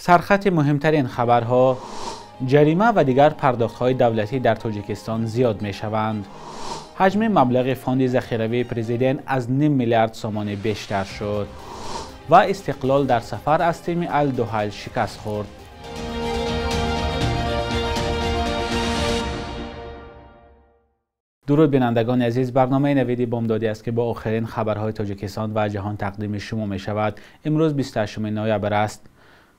سرخط مهمترین خبرها: جریمه و دیگر پرداخت‌های دولتی در تاجیکستان زیاد می‌شوند. حجم مبلغ فاند ذخیروی پرزیدنت از 0.5 میلیارد سوم بیشتر شد و استقلال در سفر از تیم الدوحل شکست خورد. درود بینندگان عزیز، برنامه نویدی بامدادی است که با آخرین خبرهای تاجیکستان و جهان تقدیم شما می شود. امروز 28 نوامبر است.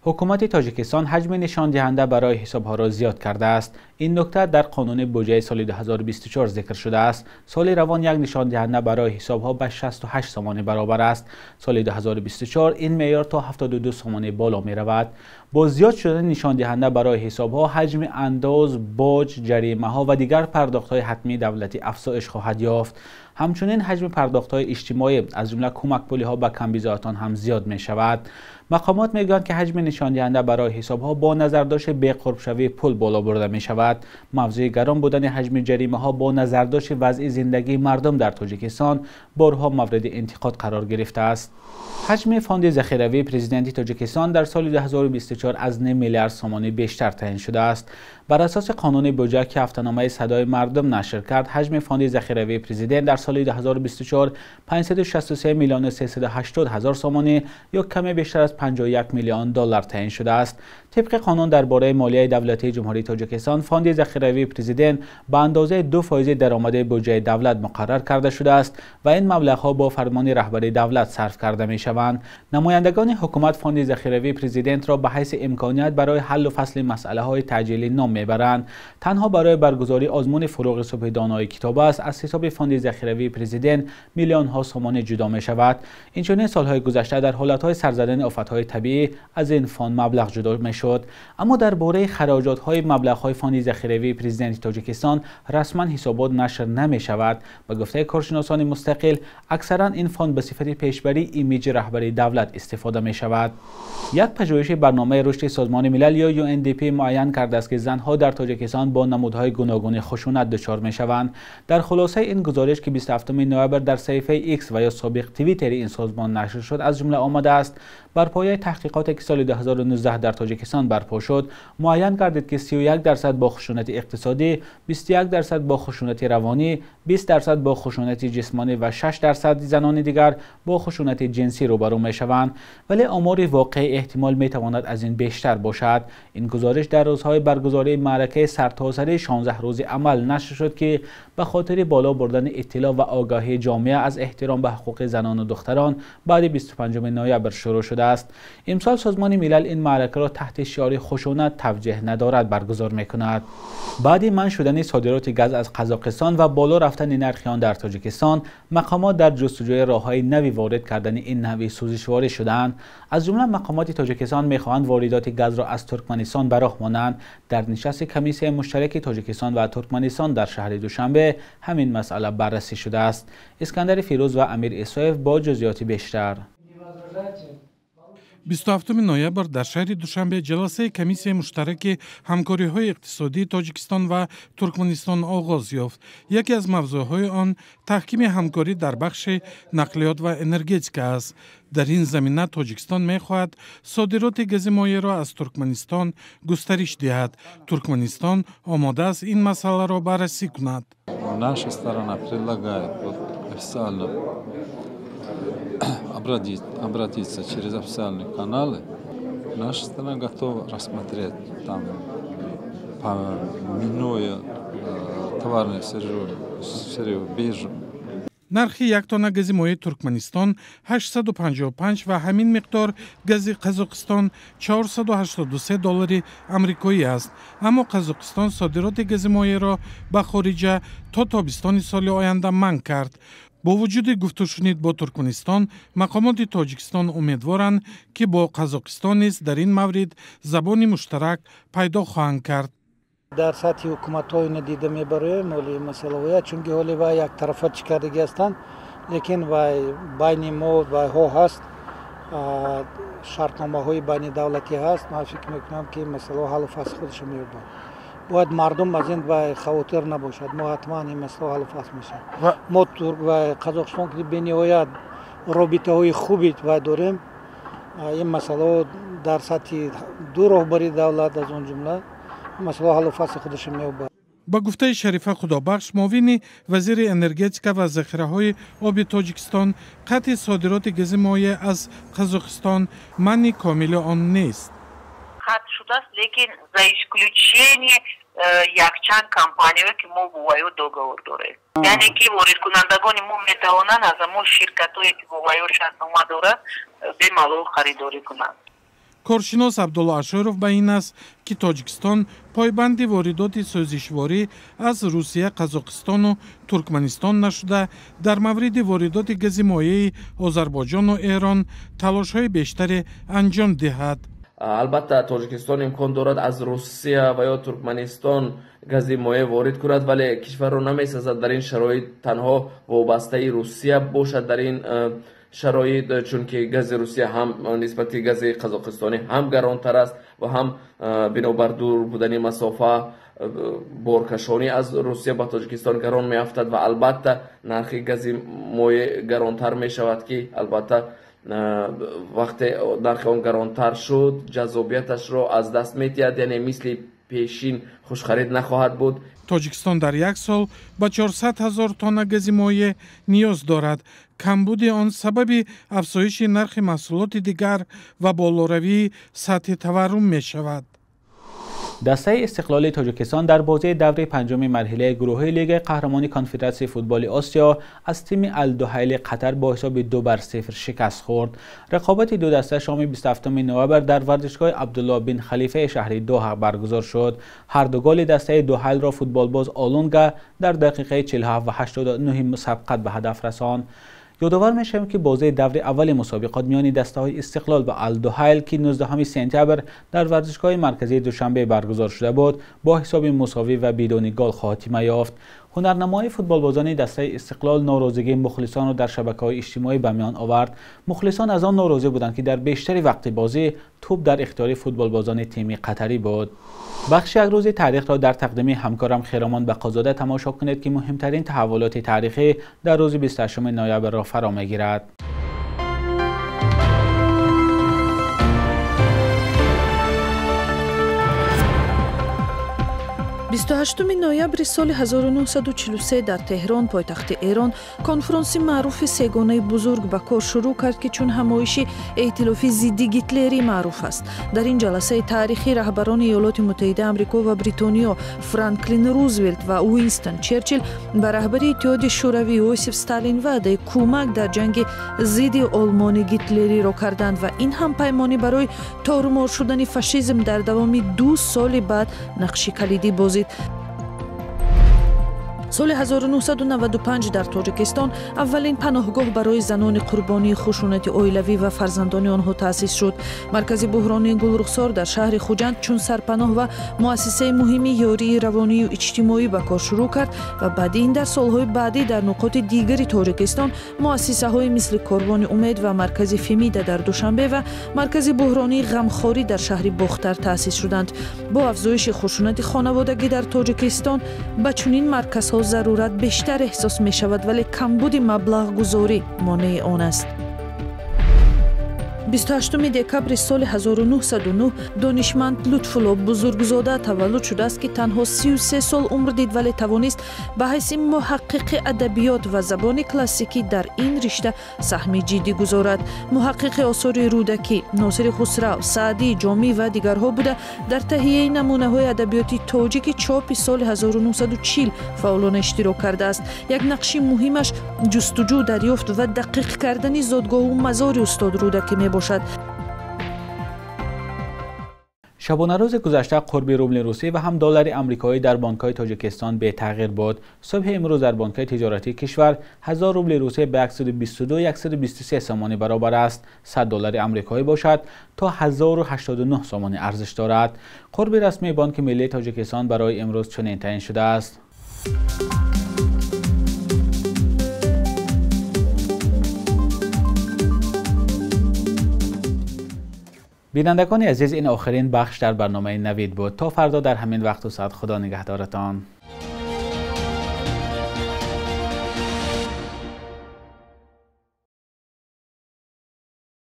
حکومت تاجیکستان حجم نشان دهنده برای حسابها را زیاد کرده است. این نکته در قانون بودجه سال 2024 ذکر شده است. سال روان یک نشان دهنده برای حسابها به 68 سوم برابر است. سال 2024 این معیار تا 72 سوم بالا می رود. با زیاد شدن نشان دهنده برای حسابها، حجم انداز، باج، جریمه ها و دیگر پرداخت های حتمی دولتی افزایش خواهد یافت. همچنین حجم پرداخت های اجتماعی از جمله کمک پولی ها به کمبیزایان هم زیاد می شود. مقامات می گویند که حجم نشان دهنده برای حساب ها با نظرداشت بی‌قرب شوی پول بالا برده می شود. موضوع گران بودن حجم جریمه ها با نظرداشت وضع زندگی مردم در تاجیکستان بارها مورد انتقاد قرار گرفته است. حجم فاند ذخیروی پرزیدنت تاجیکستان در سال 2024 از 0.5 میلیارد سوم بیشتر تعیین شده است. بر اساس قانون بودجه که هفته‌نامه صدای مردم نشر کرد، حجم فاند ذخیروی پرزیدنت در سال 2024 563 میلیون و 380 هزار سوم یا کمی بیشتر از 51 میلیون دلار تعیین شده است. طبق قانون درباره مالیه دولتی جمهوری تاجیکستان، فاند ذخیروی پرزیدنت به اندازه 2% درآمد بودجه دولت مقرر کرده شده است و این مبلغ‌ها با فرمان رهبری دولت صرف کرده می‌شوند. نمایندگان حکومت فاند ذخیروی پرزیدنت را به حیث امکانیت برای حل و فصل مسئله‌های تعجیلی نام میبرند. تنها برای برگزاری آزمون فروغ صبح دانای کتاب است از حساب فاند ذخیروی پرزیدنت میلیون ها سوم جدا می شود. اینچنین سالهای گذشته در حالتهای سرزدن آفتهای طبیعی از این فاند مبلغ جدا می شد. اما درباره خراجات های مبلغ های فاند ذخیروی پرزیدنت تاجیکستان رسما حسابات نشر نمی شود. به گفته کارشناسان مستقل، اکثرا این فاند به صفت پیشبری ایمیج رهبری دولت استفاده می شود. یک پژوهش برنامه رشد سازمان ملل یا UNDP معین کرده است که زنها در تاجیکستان با نمودهای گوناگون خشونت دچار می شوند. در خلاصه این گزارش که 27 نوامبر در صفحه ایکس و یا سابق توییتر این سازمان نشر شد از جمله آمده است: بر پایه تحقیقاتی که سال 2019 در تاجیکستان برپا شد، معین گردید که 31% با خشونت اقتصادی، 21% با خشونت روانی، 20% با خشونت جسمانی و 6% زنان دیگر با خشونت جنسی روبرو می شوند. ولی آمار واقعی احتمال می تواند از این بیشتر باشد. این گزارش در روزهای برگزاری معرکه سرتاسری 16 روزه عمل نشر شد که به خاطر بالا بردن اطلاع و آگاهی جامعه از احترام به حقوق زنان و دختران بعد 25 نوامبر شروع شده است. امسال سازمان ملل این معرکه را تحت شعار خشونت توجیه ندارد برگزار می‌کند. بعد منع شدن صادرات گاز از قزاقستان و بالا رفتن نرخ آن در تاجیکستان، مقامات در جستجوی راه‌های نوی وارد کردن این نوع سوزشواری شدند. از جمله مقامات تاجیکستان می‌خواهند واردات گاز را از ترکمنستان به راه مانند. در نشست کمیسیون مشترک تاجیکستان و ترکمنستان در شهر دوشنبه همین مسئله بررسی شده است. اسکندر فیروز و امیر اسایف با جزئیات بیشتر. 27 نوامبر در شهر دوشنبه جلسه کمیسیون مشترک همکاری‌های اقتصادی تاجیکستان و ترکمنستان آغاز یافت. یکی از موضوعهای آن تحکیم همکاری در بخش نقلیات و انرژتیک است. در این زمینه تاجیکستان می‌خواهد صادرات گاز مایع را از ترکمنستان گسترش دهد. ترکمنستان آماده است این مسئله را بررسی کند. Наша сторона предлагает официально обратиться через официальные каналы. Наша страна готова рассмотреть там минуя товарные сырье биржу. نرخ یک تن گاز مایع ترکمنستان 855 و همین مقدار گاز قزاقستان 483 دلار آمریکایی است. اما قزاقستان صادرات گاز مایع را به خارج تا تابستان سال آینده منع کرد. با وجود گفت و شنید با ترکمنستان، مقامات تاجیکستان امیدوارند که با قزاقستان نیز در این مورد زبان مشترک پیدا خواهند کرد. در سطح حکومت‌های ندیده می‌بریم مولی مسئله چونکه حالی و یک طرفه چکردگی هستند، لیکن و بین ما و ها هست شرطنامه‌های بین دولتی هست. من فکر می‌کنم که مسئله حل و فصل خودش می‌یابد. باید مردم از این و خواطر نباشد. ما حتما این مسئله حل و فصل میشه. ما ترک و قزاقستان که به نهایت رابطه‌های خوبی و داریم. این مسئله در سطح دو راهبری دولت از اون جمله مسئله حل و فصل خودش می‌یابد. با گفته شریفه خدابخش معاون وزیر انرژتیکا و ذخیره‌های آب تاجیکستان، قطع صادرات گاز مایع از قزاقستان معنی کامل آن نیست. قطع شده است، لیکن за исключение یک چند کمپانی‌ها که ما بوایو договор داریم. یعنی که وارد کنندگان ما میتوانند از ما شرکت‌هایی که بوایو شرطنامه دارند به مالول خریداری کنند. کارشناس عبدالله اشارов به این است که تاجیکستان پایبند واردات سوزشواری از روسیه، قزاقستان و ترکمنستان نشده، در مورد واردات گاز مایع آذربایجان و ایران تلاش‌های بیشتری انجام دهد. البته تاجیکستان امکان دارد از روسیه و یا ترکمنستان گاز مایع وارد کند، ولی کشور را نمی‌سازد در این شرایط تنها وابسته روسیه باشد. در این شرایط چون که گاز روسیه هم نسبت گاز قزاقستانی هم گرانتر است و هم بنابر دور بودن مسافه بارکشانی از روسیه به تاجیکستان گران میافتد و البته نرخ گاز مایع گرانتر می شود که البته وقتی نرخ آن گرانتر شد جذابیتش را از دست می‌دهد، یعنی مثل پیشین خوش خرید نخواهد بود. تاجیکستان در یک سال به 400,000 تن گاز مایع نیاز دارد. کمبود آن سبب افزایش نرخ محصولات دیگر و بالاروی سطح تورم می شود. دسته استقلال تاجیکستان در بازی دوره پنجم مرحله گروهی لیگ قهرمانی کنفدراسیون فوتبال آسیا از تیم الدحیل قطر با حساب 2-0 شکست خورد. رقابت دو دسته شام 27 نوامبر در ورزشگاه عبدالله بن خلیفه شهر دوحه برگزار شد. هر دو گل دسته دحیل را فوتبالباز آلونگا در دقیقه 47 و 89 سبقت به هدف رساند. یادآور میشم که بازی دور اول مسابقات میان دسته‌های استقلال و الدحیل که 19 سپتامبر در ورزشگاه مرکزی دوشنبه برگزار شده بود با حساب مساوی و بدون گل خاتمه یافت. هنرنمای فوتبالبازان دسته استقلال ناراضگی مخلصان را در شبکه‌های اجتماعی به میان آورد. مخلصان از آن ناراضی بودند که در بیشتر وقت بازی توپ در اختیار فوتبالبازان تیم قطری بود. بخش یک روز تاریخ را در تقدیم همکارم خیرامان بقازاده تماشا کنید که مهمترین تحولات تاریخی در روز 28 نوامبر را فرا می‌گیرد. 28 ноябри соли 1943 дар Теҳрон, пойтахти Эрон, конфронси маъруфи сегонаи бузург ба кор шурӯъ кард ки чун ҳамоиши эътилофи зидди гитлерӣ маъруф аст. дар ин ҷаласаи таърихӣ раҳбарони Иёлоти Муттаҳидаи Амрико ва Бритониё Франклин Рузвелт ва Уинстон Черчилл ба раҳбари Иттиҳоди Шӯравӣ Иосиф Сталин ваъдаи кӯмак дар ҷанги зидди олмони гитлериро карданд ва ин ҳампаймонӣ барои торумор шудани фашизм дар давоми 2 соли баъд нақши калидӣ бозид. соли 1995 дар Тоҷикистон аввалин паноҳгоҳ барои занони қурбонии хушунати оилавӣ ва фарзандони онҳо таъсис шуд. Маркази буҳронии Гулрухсор дар шаҳри Хуҷанд чун сарпаноҳ ва муассисаи муҳими ёрии равонию иҷтимоӣ ба кор шурӯъ кард ва баъди ин дар солҳои баъдӣ дар нуқоти дигари Тоҷикистон муассисаҳои мисли Корбони умед ва маркази Фемида дар Душанбе ва маркази буҳронии ғамхорӣ дар шаҳри Бохтар таъсис шуданд. бо афзоиши хушунати хонаводагӣ дар Тоҷикистон ба чунин марказҳо зарурат бештар эҳсос мешавад, вале камбуди маблағгузорӣ монеи он аст. 28 декабри соли 1909 донишманд Лутфулло Бузургзода таваллуд шудааст ки танҳо 33 сол умр дид, вале тавонист ба ҳайси муҳаққиқи адабиёт ва забони классикӣ дар ин ришта саҳми ҷиддӣ гузорад. муҳаққиқи осори рӯдакӣ, Носири Хусрав, Саъдӣ, Ҷомӣ ва дигарҳо буда дар таҳияи намунаҳои адабиёти тоҷики чопи соли 1940 фаъолона иштирок кардааст. як нақши муҳимаш ҷустуҷӯ, дарёфт ва дақиқ кардани зодгоҳу мазори устод рӯдакӣ мебошад. شبانه روز گذشته قرب روبل روسی و هم دلار آمریکایی در بانک‌های تاجیکستان به تغییر بود. صبح امروز در بانک‌های تجارتی کشور 1000 روبل روسی به 122-123 سامانی برابر است. 100 دلار آمریکایی باشد تا 1089 سامانی ارزش دارد. قرب رسمی بانک ملی تاجیکستان برای امروز چنین تعیین شده است. بینندگان عزیز، این آخرین بخش در برنامه نوید بود. تا فردا در همین وقت و ساعت خدا نگهدارتان.